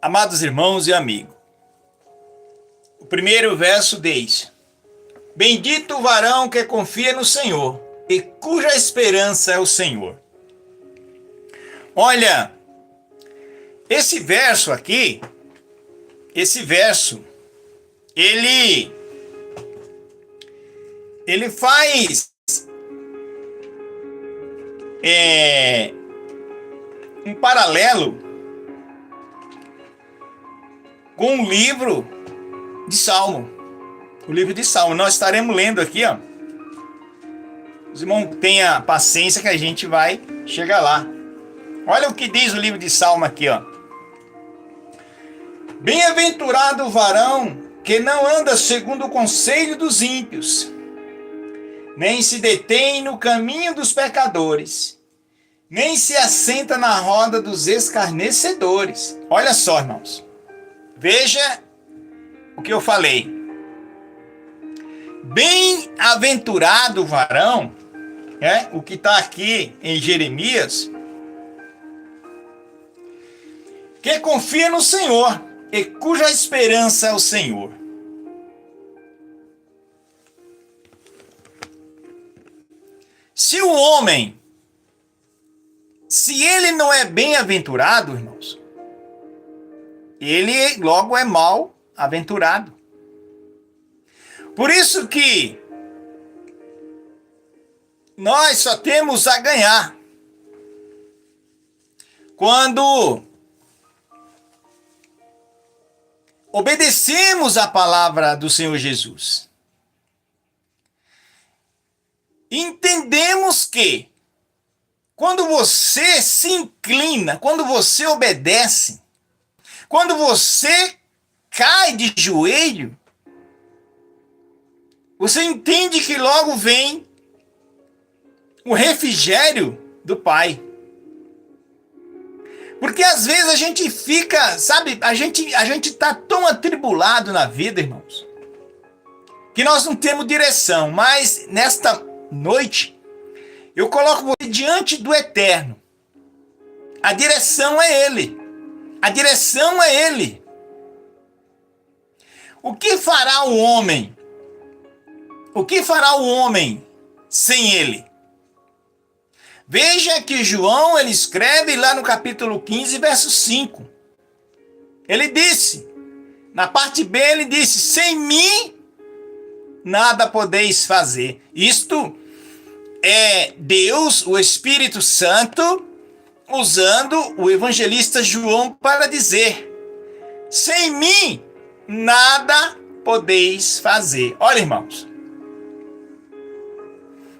Amados irmãos e amigos, o primeiro verso diz: Bendito o varão que confia no Senhor e cuja esperança é o Senhor. Olha, esse verso aqui, ele faz um paralelo com o livro de Salmo. O livro de Salmo. Nós estaremos lendo aqui, ó. Os irmãos tenham paciência que a gente vai chegar lá. Olha o que diz o livro de Salmo aqui, ó. Bem-aventurado o varão que não anda segundo o conselho dos ímpios, nem se detém no caminho dos pecadores, nem se assenta na roda dos escarnecedores. Olha só, irmãos. Veja o que eu falei. Bem-aventurado o varão, o que está aqui em Jeremias, que confia no Senhor e cuja esperança é o Senhor. Se o homem, se ele não é bem-aventurado, irmãos, ele logo é mal-aventurado. Por isso que nós só temos a ganhar quando obedecemos a palavra do Senhor Jesus. Entendemos que quando você se inclina, quando você obedece, quando você cai de joelho, você entende que logo vem o refrigério do Pai. Porque às vezes a gente fica, sabe, a gente tá tão atribulado na vida, irmãos, que nós não temos direção. Mas nesta noite, eu coloco você diante do Eterno. A direção é Ele. A direção é Ele. O que fará o homem? O que fará o homem sem Ele? Veja que João, ele escreve lá no capítulo 15, verso 5. Ele disse, na parte B, ele disse: sem mim nada podeis fazer. Isto é Deus, o Espírito Santo, usando o evangelista João para dizer: sem mim nada podeis fazer. Olha, irmãos,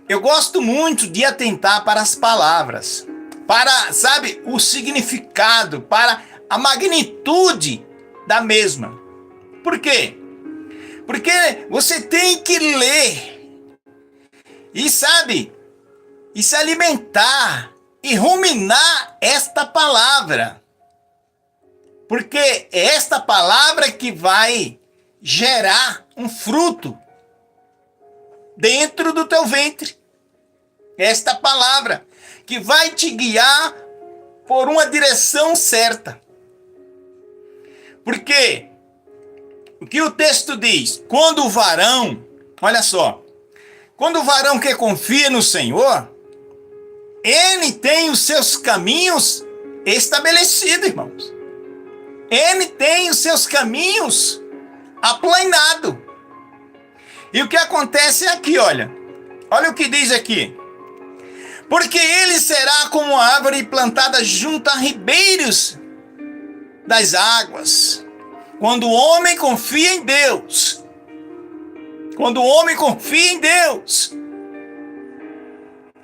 eu gosto muito de atentar para as palavras, para, sabe, o significado, para a magnitude da mesma. Por quê? Porque você tem que ler e, sabe, e se alimentar e ruminar esta palavra. Porque é esta palavra que vai gerar um fruto dentro do teu ventre. Esta palavra que vai te guiar por uma direção certa. Porque o que o texto diz? Quando o varão, olha só, quando o varão que confia no Senhor, ele tem os seus caminhos estabelecidos, irmãos. Ele tem os seus caminhos aplanados. E o que acontece é aqui, olha o que diz aqui. Porque ele será como uma árvore plantada junto a ribeiros das águas. Quando o homem confia em Deus,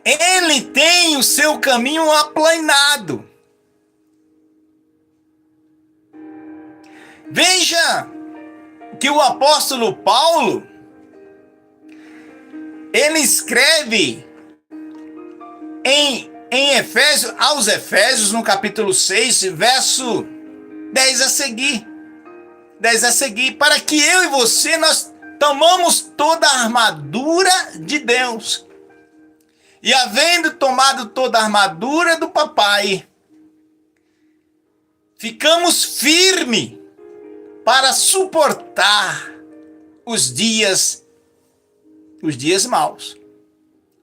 ele tem o seu caminho aplanado. Veja que o apóstolo Paulo, ele escreve em Efésios, aos Efésios, no capítulo 6, verso 10 a seguir. 10 a seguir, para que eu e você, nós tomamos toda a armadura de Deus. E havendo tomado toda a armadura do papai, ficamos firmes para suportar os dias maus.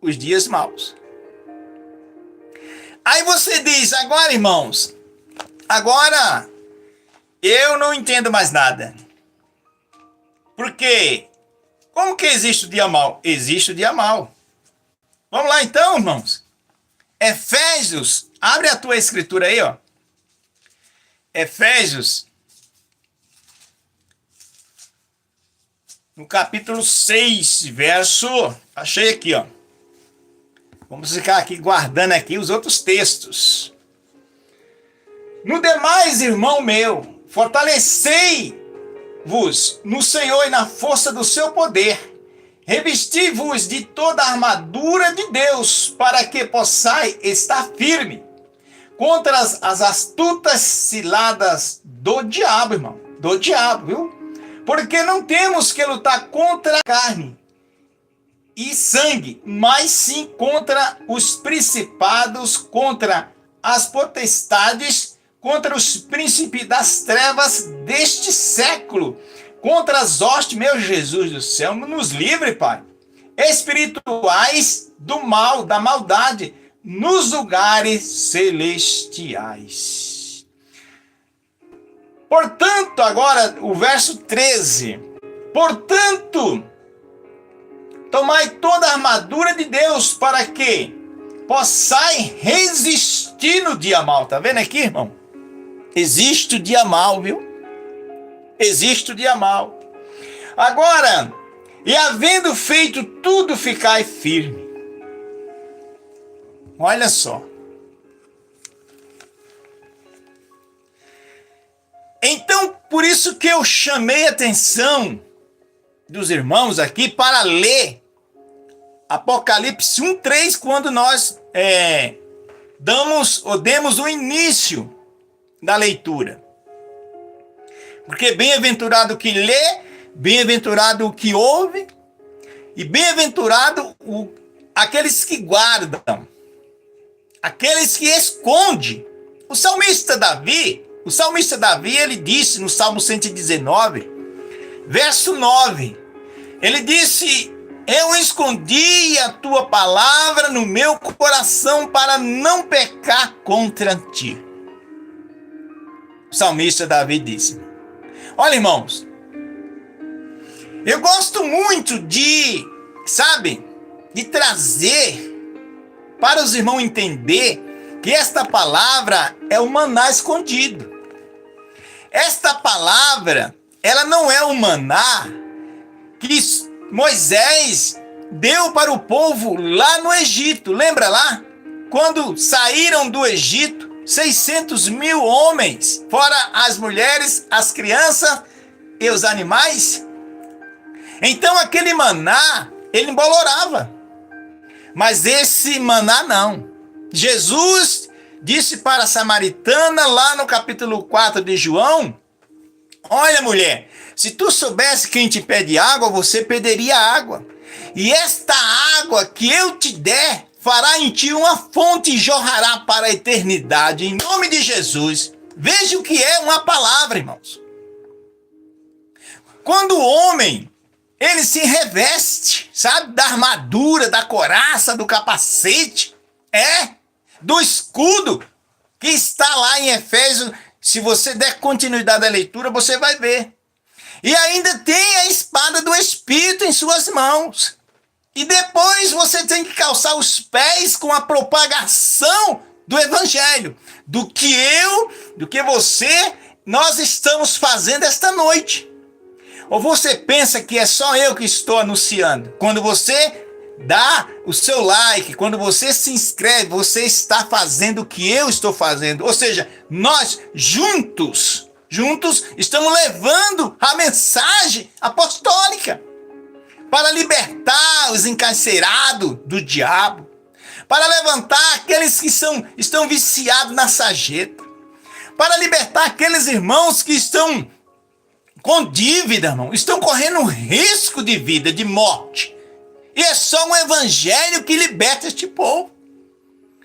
Os dias maus. Aí você diz, agora, irmãos, agora eu não entendo mais nada. Por quê? Como que existe o dia mau? Existe o dia mau. Vamos lá então, irmãos. Efésios, abre a tua escritura aí, ó. Efésios, no capítulo 6, verso... Achei aqui, ó. Vamos ficar aqui guardando aqui os outros textos. No demais, irmão meu, fortalecei-vos no Senhor e na força do seu poder. Revesti-vos de toda a armadura de Deus, para que possais estar firme contra as astutas ciladas do diabo, irmão. Do diabo, viu? Porque não temos que lutar contra a carne e sangue, mas sim contra os principados, contra as potestades, contra os príncipes das trevas deste século, contra as hostes, meu Jesus do céu, nos livre, Pai, espirituais do mal, da maldade, nos lugares celestiais. Portanto, agora o verso 13, portanto, tomai toda a armadura de Deus para que possais resistir no dia mau. Tá vendo aqui, irmão? Existe o dia mau, viu? Existe o dia mau. Agora, e havendo feito tudo, ficai firme. Olha só. Então, por isso que eu chamei a atenção dos irmãos aqui para ler Apocalipse 1:3, quando nós demos o início da leitura. Porque bem-aventurado o que lê, bem-aventurado o que ouve, e bem-aventurado aqueles que guardam, aqueles que escondem. O salmista Davi, ele disse no Salmo 119, verso 9, ele disse: eu escondi a tua palavra no meu coração para não pecar contra ti. O salmista Davi disse. Olha, irmãos, eu gosto muito de trazer para os irmãos entender que esta palavra é o maná escondido. Esta palavra, ela não é o maná que Moisés deu para o povo lá no Egito. Lembra lá? Quando saíram do Egito, 600 mil homens, fora as mulheres, as crianças e os animais. Então aquele maná, ele embolorava. Mas esse maná não. Jesus disse para a samaritana lá no capítulo 4 de João: olha, mulher, se tu soubesse quem te pede água, você pediria água. E esta água que eu te der, fará em ti uma fonte e jorrará para a eternidade, em nome de Jesus. Veja o que é uma palavra, irmãos. Quando o homem, ele se reveste, da armadura, da coraça, do capacete, do escudo, que está lá em Efésios. Se você der continuidade à leitura, você vai ver. E ainda tem a espada do Espírito em suas mãos. E depois você tem que calçar os pés com a propagação do Evangelho. Do que nós estamos fazendo esta noite. Ou você pensa que é só eu que estou anunciando? Quando você dá o seu like, quando você se inscreve, você está fazendo o que eu estou fazendo. Ou seja, nós juntos estamos levando a mensagem apostólica para libertar os encarcerados do diabo, para levantar aqueles que estão viciados na sarjeta, para libertar aqueles irmãos que estão com dívida, irmão, estão correndo risco de vida, de morte. E é só um evangelho que liberta este povo.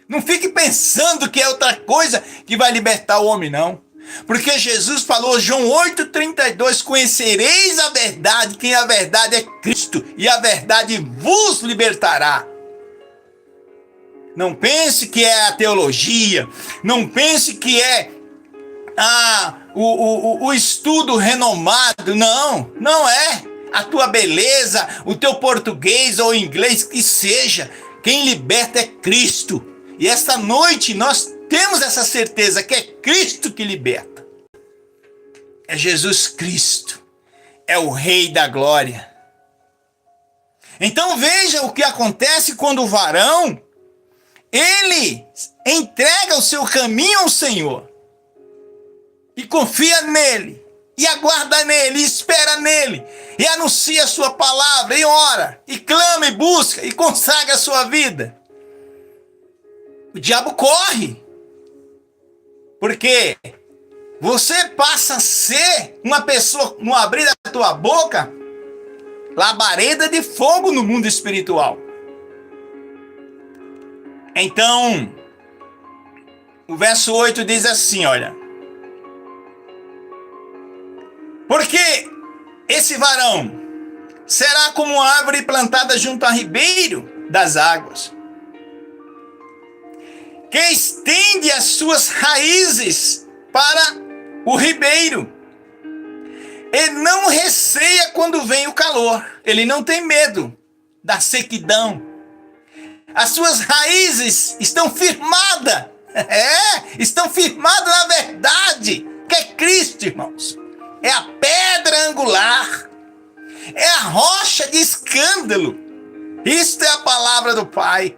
Não fique pensando que é outra coisa que vai libertar o homem, não. Porque Jesus falou, João 8,32, conhecereis a verdade, quem a verdade é Cristo, e a verdade vos libertará. Não pense que é a teologia, não pense que é o estudo renomado, não é. A tua beleza, o teu português ou inglês, que seja, quem liberta é Cristo. E esta noite nós temos essa certeza que é Cristo que liberta. É Jesus Cristo, é o Rei da Glória. Então veja o que acontece quando o varão, ele entrega o seu caminho ao Senhor e confia nele, e aguarda nele, e espera nele, e anuncia a sua palavra, e ora, e clama, e busca, e consagra a sua vida. O diabo corre, porque você passa a ser uma pessoa, no abrir da tua boca, labareda de fogo no mundo espiritual. Então, o verso 8 diz assim, olha. Porque esse varão será como uma árvore plantada junto a ribeiro das águas, que estende as suas raízes para o ribeiro, e não receia quando vem o calor. Ele não tem medo da sequidão. As suas raízes estão firmadas. Estão firmadas na verdade, que é Cristo, irmãos. É a pedra angular. É a rocha de escândalo. Isto é a palavra do Pai.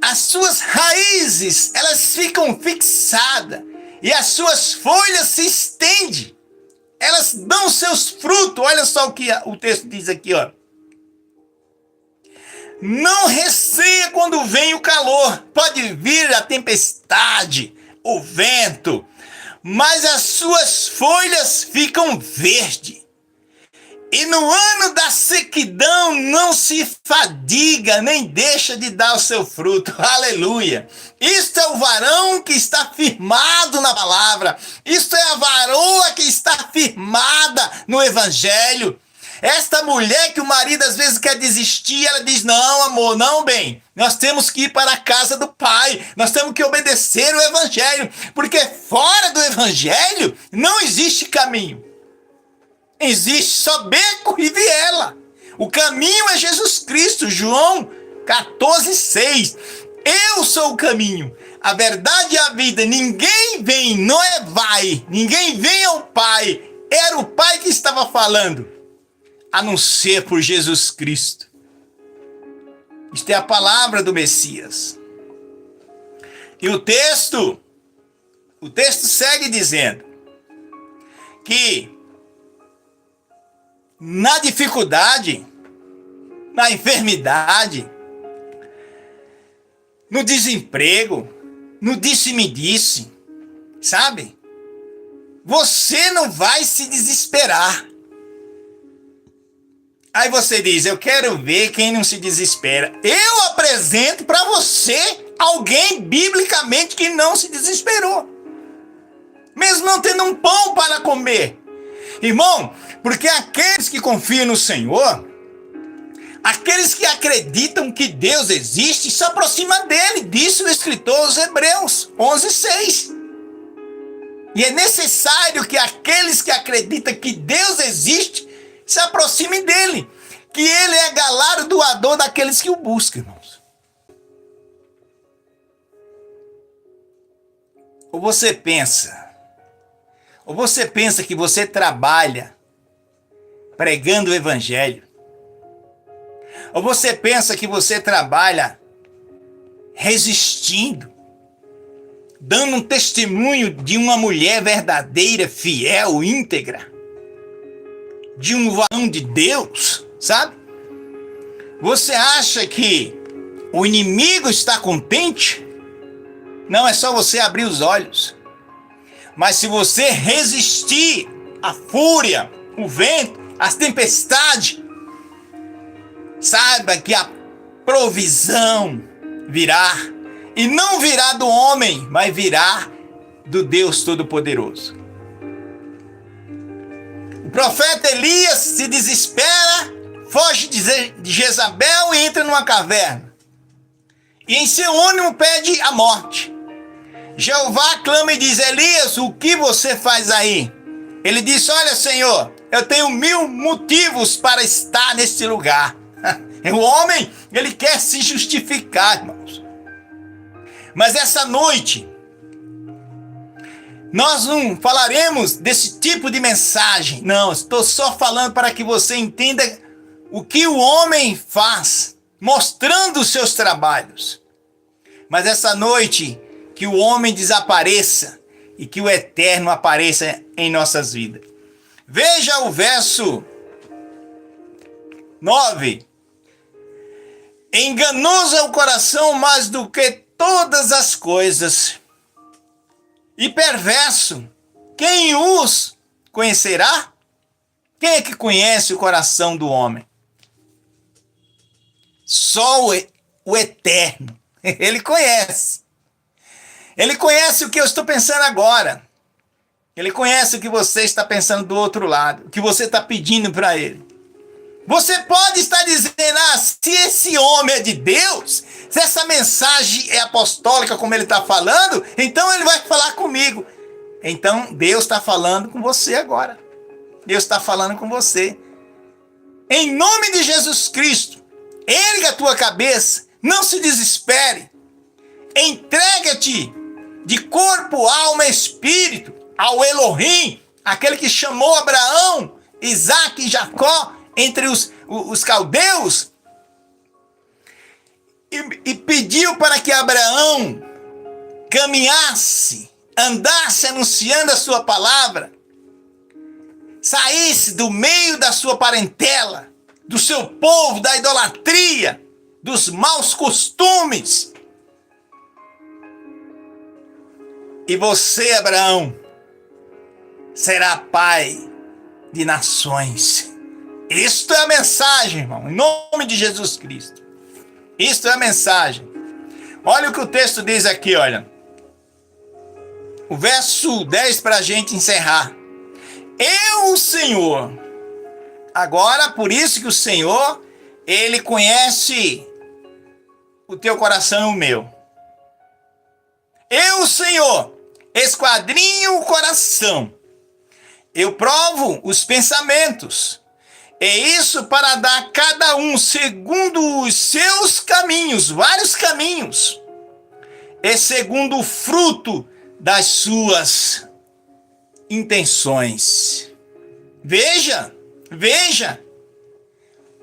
As suas raízes, elas ficam fixadas. E as suas folhas se estendem. Elas dão seus frutos. Olha só o que o texto diz aqui, ó. Não receia quando vem o calor. Pode vir a tempestade, o vento, mas as suas folhas ficam verdes. E no ano da sequidão não se fadiga, nem deixa de dar o seu fruto. Aleluia! Isto é o varão que está firmado na palavra. Isto é a varoa que está firmada no evangelho. Esta mulher que o marido às vezes quer desistir, ela diz, não amor, não bem, nós temos que ir para a casa do Pai, nós temos que obedecer o evangelho, porque fora do evangelho não existe caminho, existe só beco e viela. O caminho é Jesus Cristo, João 14,6. Eu sou o caminho, a verdade e a vida, ninguém vem, não é vai, ninguém vem ao Pai, era o Pai que estava falando, a não ser por Jesus Cristo. Isto é a palavra do Messias. E o texto segue dizendo que na dificuldade, na enfermidade, no desemprego, no disse-me-disse, sabe? Você não vai se desesperar. Aí você diz, eu quero ver quem não se desespera. Eu apresento para você alguém biblicamente que não se desesperou. Mesmo não tendo um pão para comer. Irmão, porque aqueles que confiam no Senhor, aqueles que acreditam que Deus existe, se aproximam dele. Disse o escritor aos Hebreus 11,6. E é necessário que aqueles que acreditam que Deus existe se aproxime dele, que ele é galardoador daqueles que o buscam, irmãos. Ou você pensa que você trabalha pregando o evangelho, ou você pensa que você trabalha resistindo, dando um testemunho de uma mulher verdadeira, fiel, íntegra, de um varão de Deus, sabe? Você acha que o inimigo está contente? Não, é só você abrir os olhos. Mas se você resistir à fúria, o vento, as tempestades, saiba que a provisão virá. E não virá do homem, mas virá do Deus Todo-Poderoso. O profeta Elias se desespera, foge de Jezabel e entra numa caverna. E em seu ânimo pede a morte. Jeová clama e diz: Elias, o que você faz aí? Ele disse: olha, Senhor, eu tenho 1000 motivos para estar neste lugar. O homem, ele quer se justificar, irmãos. Mas essa noite, nós não falaremos desse tipo de mensagem. Não, estou só falando para que você entenda o que o homem faz, mostrando os seus trabalhos. Mas essa noite, que o homem desapareça e que o eterno apareça em nossas vidas. Veja o verso 9. Enganoso é o coração mais do que todas as coisas, e perverso, quem os conhecerá? Quem é que conhece o coração do homem? Só o eterno. Ele conhece. Ele conhece o que eu estou pensando agora. Ele conhece o que você está pensando do outro lado, o que você está pedindo para ele. Você pode estar dizendo: se esse homem é de Deus, se essa mensagem é apostólica como ele está falando, então ele vai falar comigo. Então Deus está falando com você agora. Deus está falando com você. Em nome de Jesus Cristo, erga a tua cabeça, não se desespere. Entrega-te de corpo, alma e espírito ao Elohim, aquele que chamou Abraão, Isaque e Jacó entre os caldeus e pediu para que Abraão caminhasse, andasse anunciando a sua palavra, saísse do meio da sua parentela, do seu povo, da idolatria, dos maus costumes. E você, Abraão, será pai de nações. Isto é a mensagem, irmão, em nome de Jesus Cristo. Isto é a mensagem. Olha o que o texto diz aqui, olha. O verso 10 para a gente encerrar. Eu, o Senhor. Agora, por isso que o Senhor, ele conhece o teu coração e o meu. Eu, o Senhor, esquadrinho o coração. Eu provo os pensamentos. É isso para dar a cada um segundo os seus caminhos, vários caminhos, e segundo o fruto das suas intenções. Veja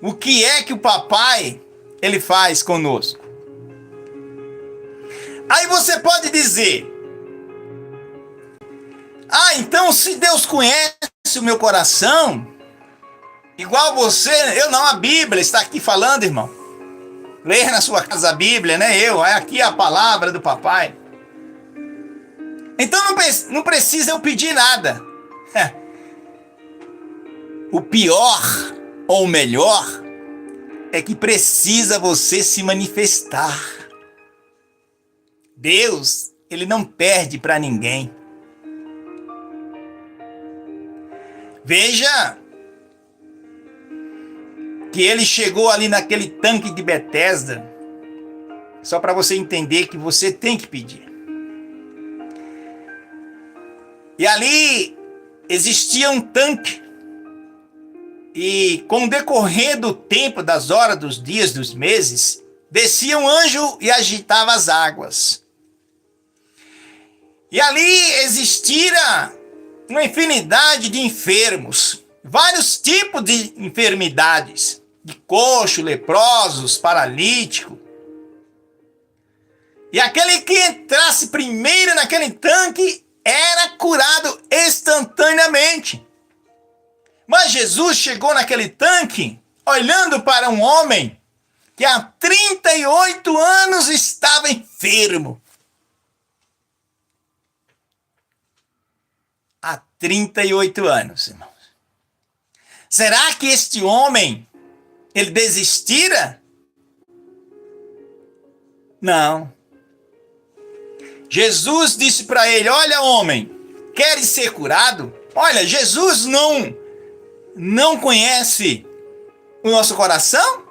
o que é que o papai ele faz conosco. Aí você pode dizer: então se Deus conhece o meu coração, igual você, eu não, a Bíblia está aqui falando, irmão. Leia na sua casa a Bíblia, né? Aqui é a palavra do papai. Então não precisa eu pedir nada. O pior, ou melhor, é que precisa você se manifestar. Deus, ele não perde para ninguém. Veja que ele chegou ali naquele tanque de Betesda, só para você entender que você tem que pedir. E ali existia um tanque, e com o decorrer do tempo, das horas, dos dias, dos meses, descia um anjo e agitava as águas. E ali existira uma infinidade de enfermos, vários tipos de enfermidades, de coxo, leprosos, paralítico. E aquele que entrasse primeiro naquele tanque era curado instantaneamente. Mas Jesus chegou naquele tanque olhando para um homem que há 38 anos estava enfermo. Há 38 anos, irmãos. Será que este homem, ele desistira? Não. Jesus disse para ele: olha, homem, queres ser curado? Olha, Jesus não conhece o nosso coração?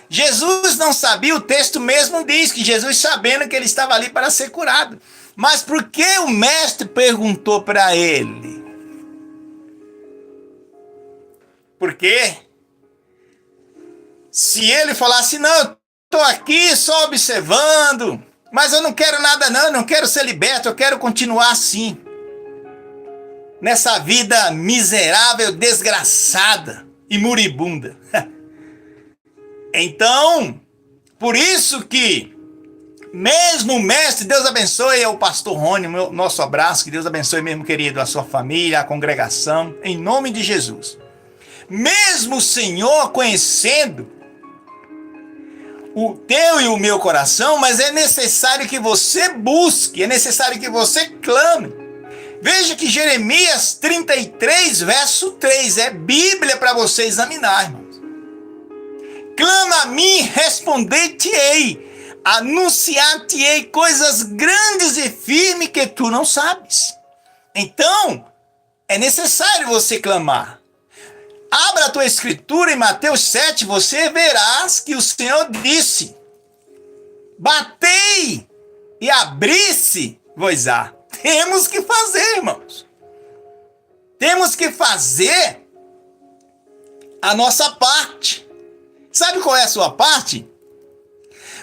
Jesus não sabia, o texto mesmo diz que Jesus, sabendo que ele estava ali para ser curado. Mas por que o mestre perguntou para ele? Porque se ele falasse: não, eu estou aqui só observando, mas eu não quero nada não, eu não quero ser liberto, eu quero continuar assim, nessa vida miserável, desgraçada e moribunda. Então, por isso que, mesmo o mestre, Deus abençoe o pastor Rony, nosso abraço, que Deus abençoe mesmo, querido, a sua família, a congregação, em nome de Jesus. Mesmo o Senhor conhecendo o teu e o meu coração, mas é necessário que você busque, é necessário que você clame. Veja que Jeremias 33, verso 3, é Bíblia para você examinar, irmãos. Clama a mim, responder-te-ei, anunciar-te-ei coisas grandes e firmes que tu não sabes. Então, é necessário você clamar. Abra a tua escritura em Mateus 7, você verás que o Senhor disse: batei e abri-se-vos-á. Temos que fazer, irmãos. Temos que fazer a nossa parte. Sabe qual é a sua parte?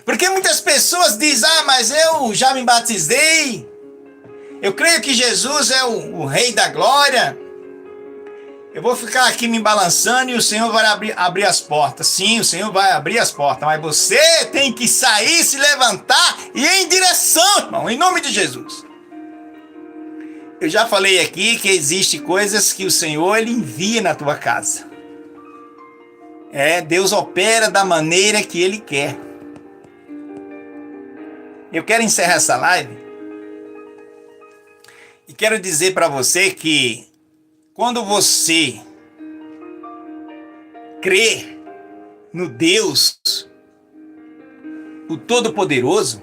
Porque muitas pessoas dizem: ah, mas eu já me batizei, eu creio que Jesus é o Rei da Glória, eu vou ficar aqui me balançando e o Senhor vai abrir as portas. Sim, o Senhor vai abrir as portas, mas você tem que sair, se levantar e ir em direção, irmão, em nome de Jesus. Eu já falei aqui que existe coisas que o Senhor, Ele envia na tua casa. Deus opera da maneira que Ele quer. Eu quero encerrar essa live e quero dizer para você que quando você crê no Deus, o Todo-Poderoso,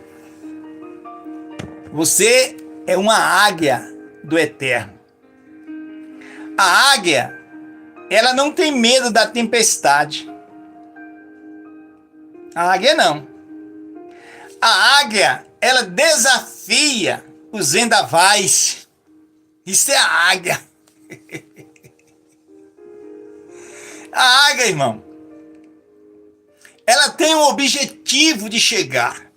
você é uma águia do Eterno. A águia, ela não tem medo da tempestade. A águia não. A águia, ela desafia os vendavais. Isso é a águia. A águia, irmão, ela tem um objetivo de chegar.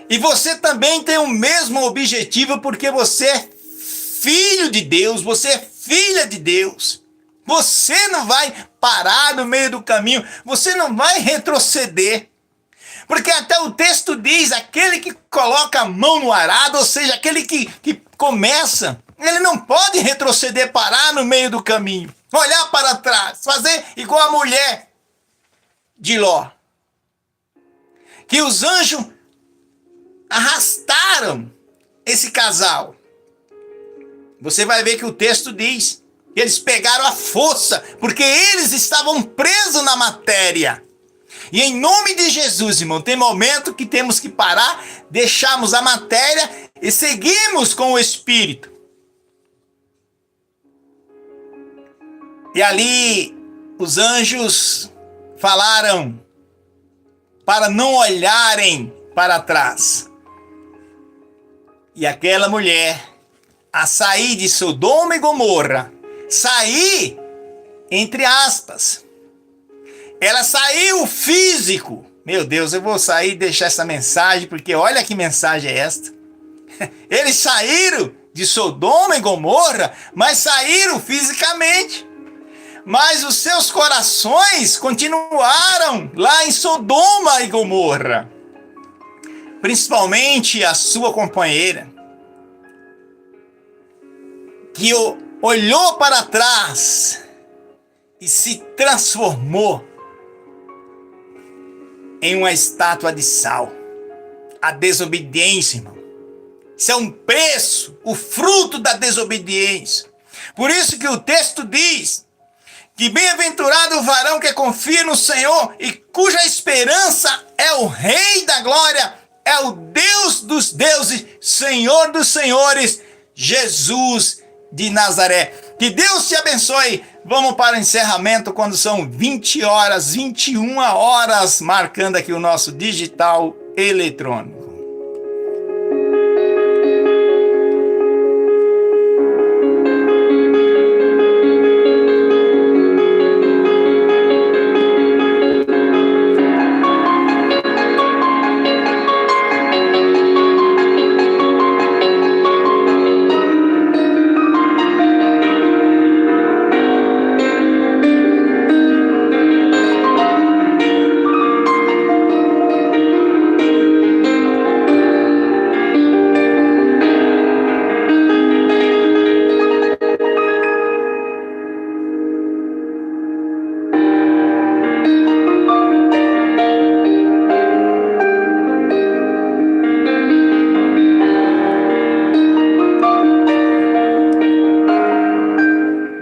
E você também tem o mesmo objetivo, porque você é filho de Deus, você é filha de Deus. Você não vai parar no meio do caminho, você não vai retroceder. Porque até o texto diz: aquele que coloca a mão no arado, ou seja, aquele que começa, ele não pode retroceder, parar no meio do caminho, olhar para trás, fazer igual a mulher de Ló, que os anjos arrastaram esse casal. Você vai ver que o texto diz que eles pegaram a força, porque eles estavam presos na matéria. E em nome de Jesus, irmão, tem momento que temos que parar, deixarmos a matéria e seguirmos com o Espírito. E ali os anjos falaram para não olharem para trás. E aquela mulher, a sair de Sodoma e Gomorra, sair, entre aspas, ela saiu físico. Meu Deus, eu vou sair e deixar essa mensagem, porque olha que mensagem é esta. Eles saíram de Sodoma e Gomorra, mas saíram fisicamente. Mas os seus corações continuaram lá em Sodoma e Gomorra. Principalmente a sua companheira, que olhou para trás e se transformou em uma estátua de sal. A desobediência, irmão. Isso é um preço, o fruto da desobediência. Por isso que o texto diz que bem-aventurado o varão que confia no Senhor e cuja esperança é o Rei da Glória, é o Deus dos deuses, Senhor dos senhores, Jesus de Nazaré. Que Deus te abençoe. Vamos para o encerramento quando são 20 horas, 21 horas, marcando aqui o nosso digital eletrônico.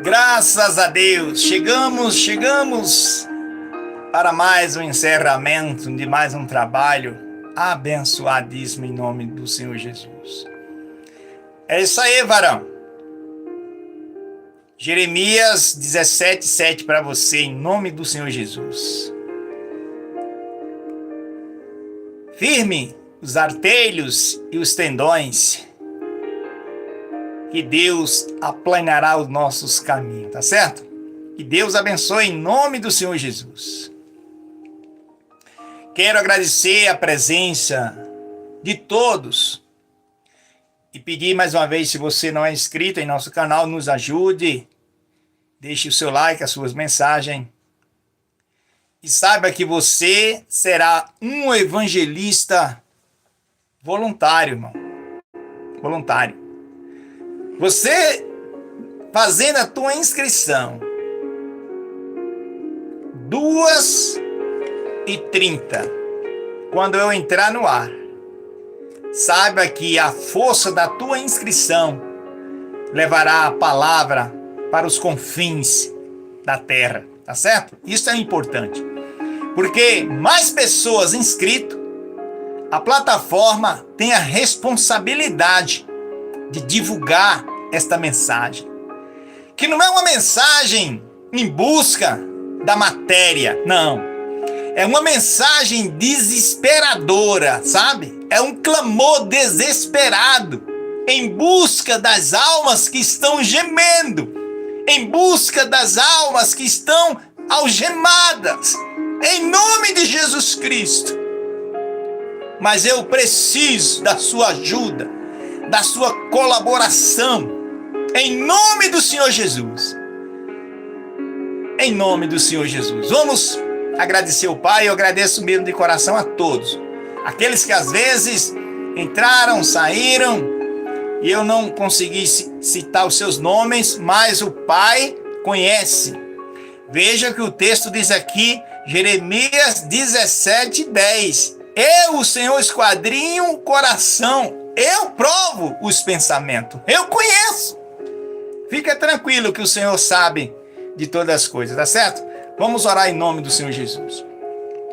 Graças a Deus, chegamos para mais um encerramento de mais um trabalho abençoadíssimo em nome do Senhor Jesus. É isso aí, varão. Jeremias 17:7 para você, em nome do Senhor Jesus. Firme os artelhos e os tendões, que Deus aplanará os nossos caminhos, tá certo? Que Deus abençoe em nome do Senhor Jesus. Quero agradecer a presença de todos e pedir mais uma vez, se você não é inscrito em nosso canal, nos ajude, deixe o seu like, as suas mensagens e saiba que você será um evangelista voluntário, irmão. Voluntário. Você fazendo a tua inscrição, 2h30, quando eu entrar no ar, saiba que a força da tua inscrição levará a palavra para os confins da terra, tá certo? Isso é importante, porque mais pessoas inscritas, a plataforma tem a responsabilidade de divulgar esta mensagem, que não é uma mensagem em busca da matéria, não, é uma mensagem desesperadora, sabe? É um clamor desesperado em busca das almas que estão gemendo, em busca das almas que estão algemadas, em nome de Jesus Cristo. Mas eu preciso da sua ajuda, da sua colaboração, em nome do Senhor Jesus. Em nome do Senhor Jesus. Vamos agradecer o Pai. Eu agradeço mesmo de coração a todos. Aqueles que às vezes entraram, saíram, e eu não consegui citar os seus nomes, mas o Pai conhece. Veja que o texto diz aqui, Jeremias 17:10. Eu, o Senhor, esquadrinho o coração. Eu provo os pensamentos. Eu conheço. Fica tranquilo que o Senhor sabe de todas as coisas, tá certo? Vamos orar em nome do Senhor Jesus.